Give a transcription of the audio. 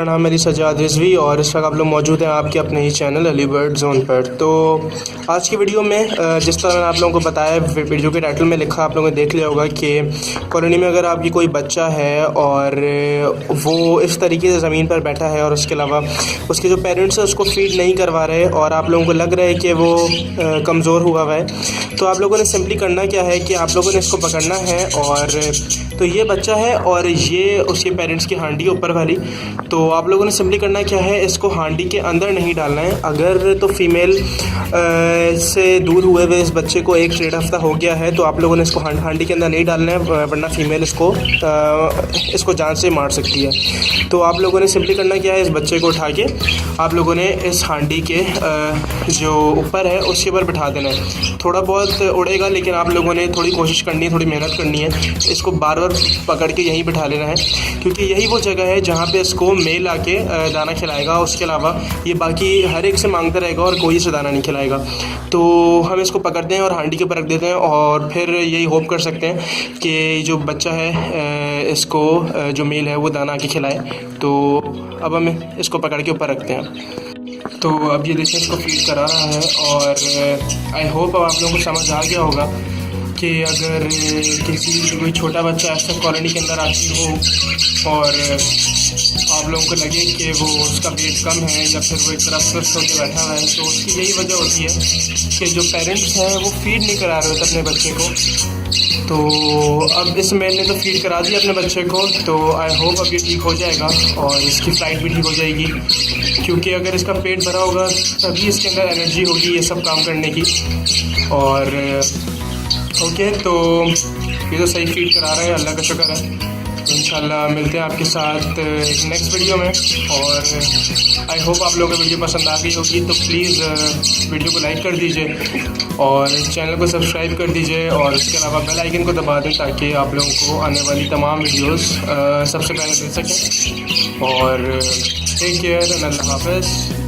मेरा नाम है सजाद रिजवी और इस वक्त आप लोग मौजूद हैं आपके अपने ही चैनल अली बर्ड जोन पर। तो आज की वीडियो में जिस तरह मैंने आप लोगों को बताया, वीडियो के टाइटल में लिखा आप लोगों ने देख लिया होगा कि कॉलोनी में अगर आपकी कोई बच्चा है और वो इस तरीके से ज़मीन पर बैठा है और उसके अलावा उसके जो पेरेंट्स हैं उसको फीड नहीं करवा रहे और आप लोगों को लग रहा है कि वो कमज़ोर हुआ है, तो आप लोगों ने सिंपली करना क्या है कि आप लोगों ने इसको पकड़ना है। और तो ये बच्चा है और ये उसके पेरेंट्स की हांडी ऊपर वाली, तो आप लोगों ने सिंपली करना क्या है, इसको हांडी के अंदर नहीं डालना है। अगर तो फीमेल से दूर हुए हुए इस बच्चे को 1-1.5 हफ्ता हो गया है तो आप लोगों ने इसको हांडी के अंदर नहीं डालना है, वरना फीमेल इसको जान से मार सकती है। तो आप लोगों ने सिंपली करना क्या है, इस बच्चे को उठा के आप लोगों ने इस हांडी के जो ऊपर है उसके ऊपर बिठा देना है। थोड़ा बहुत उड़ेगा लेकिन आप लोगों ने थोड़ी कोशिश करनी है, थोड़ी मेहनत करनी है, इसको बार बार पकड़ के यहीं बिठा लेना है, क्योंकि यही वो जगह है जहाँ पे इसको मेल आके दाना खिलाएगा। उसके अलावा ये बाकी हर एक से मांगता रहेगा और कोई से दाना नहीं खिलाएगा। तो हम इसको पकड़ते हैं और हांडी के ऊपर रख देते हैं और फिर यही होप कर सकते हैं कि जो बच्चा है इसको जो मेल है वो दाना आके खिलाए। तो अब हम इसको पकड़ के ऊपर रखते हैं। तो अब ये देखिए इसको फीड करा रहा है और आई होप अब आप लोगों को समझ आ गया होगा कि अगर किसी कोई छोटा बच्चा ऐसा कॉलोनी के अंदर आती हो और आप लोगों को लगे कि वो उसका वेट कम है या फिर वो एक तरफ स्वस्थ होकर बैठा हुआ है, तो उसकी यही वजह होती है कि जो पेरेंट्स हैं वो फीड नहीं करा रहे होते अपने बच्चे को। तो अब इस मेल ने तो फीड करा दिया अपने बच्चे को, तो आई होप अब ये ठीक हो जाएगा और इसकी फ़्लाइट भी ठीक हो जाएगी, क्योंकि अगर इसका पेट भरा होगा तभी इसके अंदर एनर्जी होगी ये सब काम करने की। और ओके, तो ये तो सही फीड करा रहा है, अल्लाह का शुक्र है। तो इंशाल्लाह मिलते हैं आपके साथ नेक्स्ट वीडियो में। और आई होप आप लोगों को वीडियो पसंद आ गई होगी, तो प्लीज़ वीडियो को लाइक कर दीजिए और चैनल को सब्सक्राइब कर दीजिए और उसके अलावा बेल आइकन को दबा दें ताकि आप लोगों को आने वाली तमाम वीडियोस सबसे पहले देख सकें। और टेक केयर, अल्लाह हाफ़िज़।